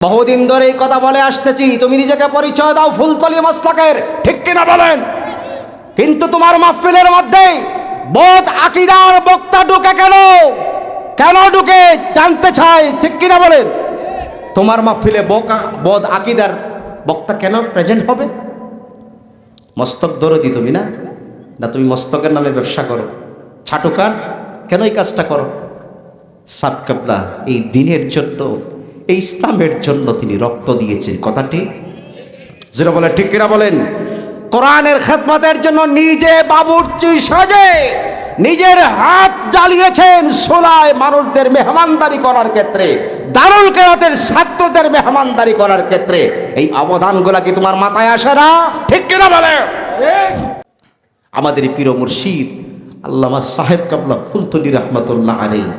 বহুদিন ধরে এই কথা বলে আসতেছি, তুমি নিজেকে পরিচয় দাও ফুলতলি মাসলাকের, ঠিক কিনা বলেন? কিন্তু তোমার মাহফিলের মধ্যে বোধ আকীদার বক্তা ঢুকে কেন? কেন ঢুকে জানতে চাই, ঠিক কিনা বলেন? তোমার মাহফিলে বোধ আকীদার বক্তা কেন প্রেজেন্ট হবে? মস্তক দরদি তুমি না? না তুমি মস্তকের নামে ব্যবসা করো? ছাটুকার কেন এই কাজটা করো? সাদ কাবলা এই দিনের জন্য, এই ইসলামের জন্য তিনি রক্ত দিয়েছেন, কথাটি যেটা বলে ঠিক কিনা বলেন? কোরআনের খেদমতের জন্য নিজে বাবুর্চি সাজে নিজের হাত জ্বালিয়েছেন সোলায় মানুষদের মেহমানদারি করার ক্ষেত্রে, দারুল কেরাতের ছাত্রদের মেহমানদারি করার ক্ষেত্রে। এই অবদানগুলা কি তোমার মাথায় আসে না? ঠিক কিনা বলে? আমাদের প্রিয় মুর্শিদ আল্লামা সাহেব কাবলা ফুলতলি রহমতুল্লাহ আলাইহি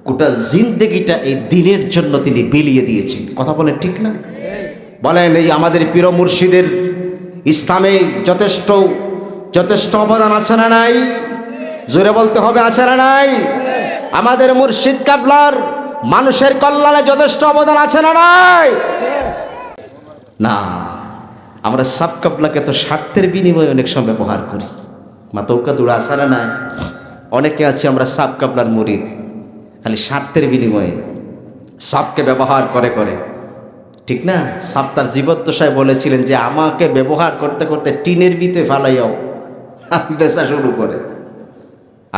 গোটা জিন্দেগিটা এই দিনের জন্য তিনি বিলিয়ে দিয়েছেন, কথা বলেন ঠিক না? বলেন এই আমাদের প্রিয় মুর্শিদের ইসলামে যথেষ্ট অবদান আছে না নাই? জোরে বলতে হবে, আছে না নাই? আমাদের মুর্শিদ কাবলার মানুষের কল্যাণে যথেষ্ট অবদান আছে না নাই? না, আমরা সাব কাবলাকে তো স্বার্থের বিনিময়ে অনেক সময় ব্যবহার করি। মাতৌকা দুড়া আছে না নাই? অনেকে আছে আমরা সাব কাবলার মুরিদ, খালি স্বার্থের বিনিময়ে সাবকে ব্যবহার করে করে, ঠিক না? সাব তার জীবদ্দশায় বলেছিলেন যে আমাকে ব্যবহার করতে করতে টিনের ভিতরে ফালাইয়াও বেচা শুরু করে,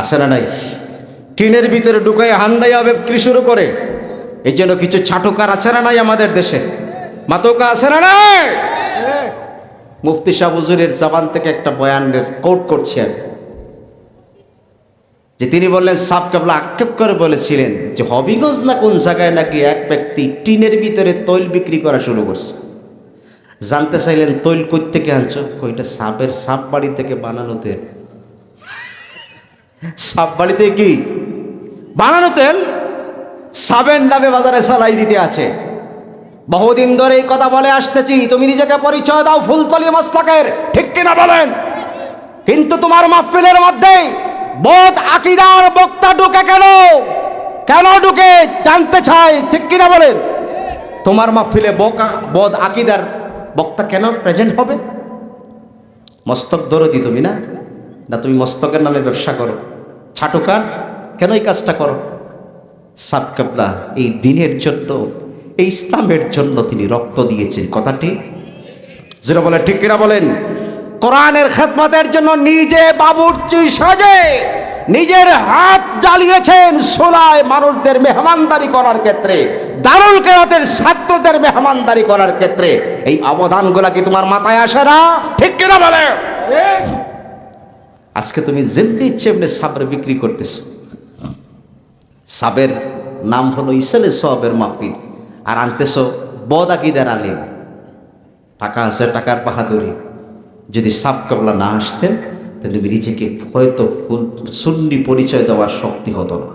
আসে না নাই? টিনের ভিতরে ঢুকাই হান্দাইয়া বিক্রি শুরু করে। এই জন্য কিছু ছাটুকার আছে না নাই আমাদের দেশে? মাতৌকা আছে না নাই? মুফতি শাহ হুজুরের জবান থেকে একটা বয়ানের কোট করছি আমি, যে তিনি বললেন সাব কাবলা আক্ষেপ করে বলেছিলেন যে হবিগঞ্জ না কোন জায়গায় নাকি এক ব্যক্তি টিনের ভিতরে তৈল বিক্রি করা শুরু করছে। জানতে চাইলেন তৈল কই থেকে আনছো? কইটা সাব বাড়ি থেকে বানানো তেল। সাব বাড়িতে কি বানানো তেল? সাবের নামে বাজারে সালাই দিতে আছে। বহুদিন ধরে এই কথা বলে আসতেছি, তুমি নিজেকে পরিচয় দাও ফুলতলি মাসলাকের, ঠিক কিনা বলেন? কিন্তু তোমার মাহফিলের মধ্যে বোধ আকীদার বক্তা ঢুকে কেন? কেন ঢুকে জানতে চাই, ঠিক কিনা বলেন? তোমার মাহফিলে বোধ আকীদার বক্তা কেন প্রেজেন্ট হবে? মস্তক দরদি তুমি না? না তুমি মস্তকের নামে ব্যবসা করো? ছাটুকার কেন এই কাজটা করো? সাদ কাবলা এই দিনের জন্য, এই ইসলামের জন্য তিনি রক্ত দিয়েছেন, কথাটি যেটা বলে ঠিক কিনা বলেন? কোরআনের খেদমতের জন্য নিজে বাবুর্চি সাজে নিজের হাত জ্বালিয়েছেন সোলায় মানুষদের মেহমানদারি করার ক্ষেত্রে, দারুল কেরাতের ছাত্রদের মেহমানদারি করার ক্ষেত্রে। এই অবদানগুলা কি তোমার মাথায় আসে না? ঠিক কিনা বলে? আজকে তুমি যেমনি ইচ্ছে এমনি সাবের বিক্রি করতেছ। সাবের নাম হলো ইসালে সবের মাহফিল, আর আনতেছ বদ আকীদার আলেম। টাকা আছে, টাকার বাহাদুরি। যদি সাব কাবলা না আসতেন তাহলে নিজেকে হয়তো সুন্নি পরিচয় দেওয়ার শক্তি হতো না।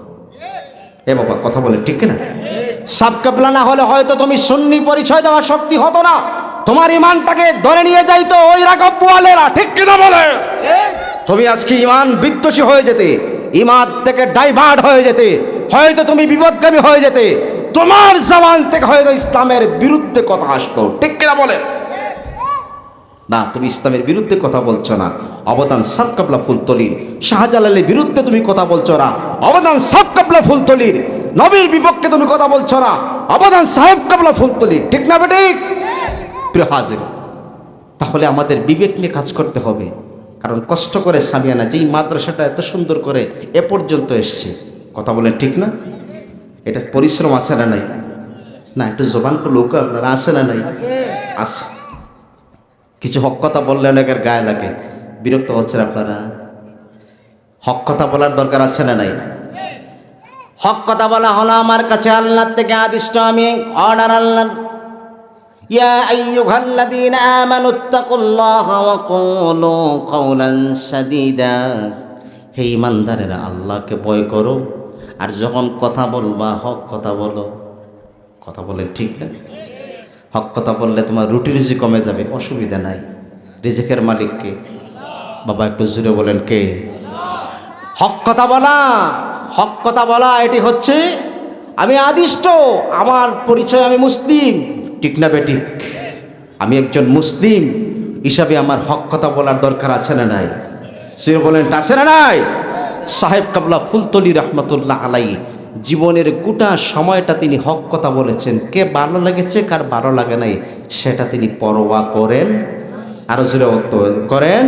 এ বাবা কথা বলে ঠিক না? সাব কাবলা না হলে হয়তো তুমি সুন্নি পরিচয় দেওয়ার শক্তি হতো না। তোমার ইমানটাকে ধরে নিয়ে যাইতো ওই রাগব বোয়ালেরা, ঠিক কিনা বলে? তুমি আজকে ইমান বিদ্বেষী হয়ে যেতে, ইমান থেকে ডাইভার্ট হয়ে যেতে, হয়তো তুমি বিপদগামী হয়ে যেতে, তোমার জবান থেকে হয়তো ইসলামের বিরুদ্ধে কথা আসতো, ঠিক কিনা বলে? না, তুমি ইসলামের বিরুদ্ধে কথা বলছো না, অবদান সাব কাবলা ফুলতলির। শাহজালালের বিরুদ্ধে তুমি কথা বলছো না, অবদান সাব কাবলা ফুলতলির। নবীর বিপক্ষে তুমি কথা বলছো না, অবদান সাহেব কাবলা ফুলতলির, ঠিক না বেঠিক? প্রিয় হাজির, তাহলে আমাদের বিবেক নিয়ে কাজ করতে হবে। কারণ কষ্ট করে সামিয়ানা যেই মাদ্রাসাটা এত সুন্দর করে এ পর্যন্ত এসছে, কথা বলেন ঠিক না? এটা পরিশ্রম আছে না নাই? না, একটু জবান তো লোক আপনারা আছে না নাই? আছে। কিছু হক কথা বললে অনেকের গায়ে লাগে, বিরক্ত হচ্ছেন আপনারা। হক কথা বলার দরকার আছে না নাই? হক কথা বলা হলো আমার কাছে আল্লাহ থেকে আদিষ্ট, আমি অর্ডার আল্লাহ। ইয়া আইয়ুহাল্লাযীনা আমানুত্তাকুল্লাহা ওয়া কুলু কাওলান সাদীদা। হে ঈমানদারেরা, আল্লাহকে ভয় করো, আর যখন কথা বলবা হক কথা বলো। কথা বলে ঠিক না? হক কথা বললে তোমার রুটি রুজি কমে যাবে, অসুবিধা নাই। রিজিকের মালিক কে? বাবা একটু জুড়ে বলেন কে? হক কথা বলা, হক কথা বলা এটি হচ্ছে আমি আদিষ্ট, আমার পরিচয় আমি মুসলিম, ঠিক না বেঠিক? আমি একজন মুসলিম হিসাবে আমার হক কথা বলার দরকার আছে না নাই? সির বলেন আছে না নাই? সাহেব কাবলা ফুলতলি রহমতুল্লাহ আলাই জীবনের গোটা সময়টা তিনি হক কথা বলেছেন। কে ভালো লেগেছে কার ভালো লাগে নাই সেটা তিনি পরোয়া করেন, আরো জোরে করেন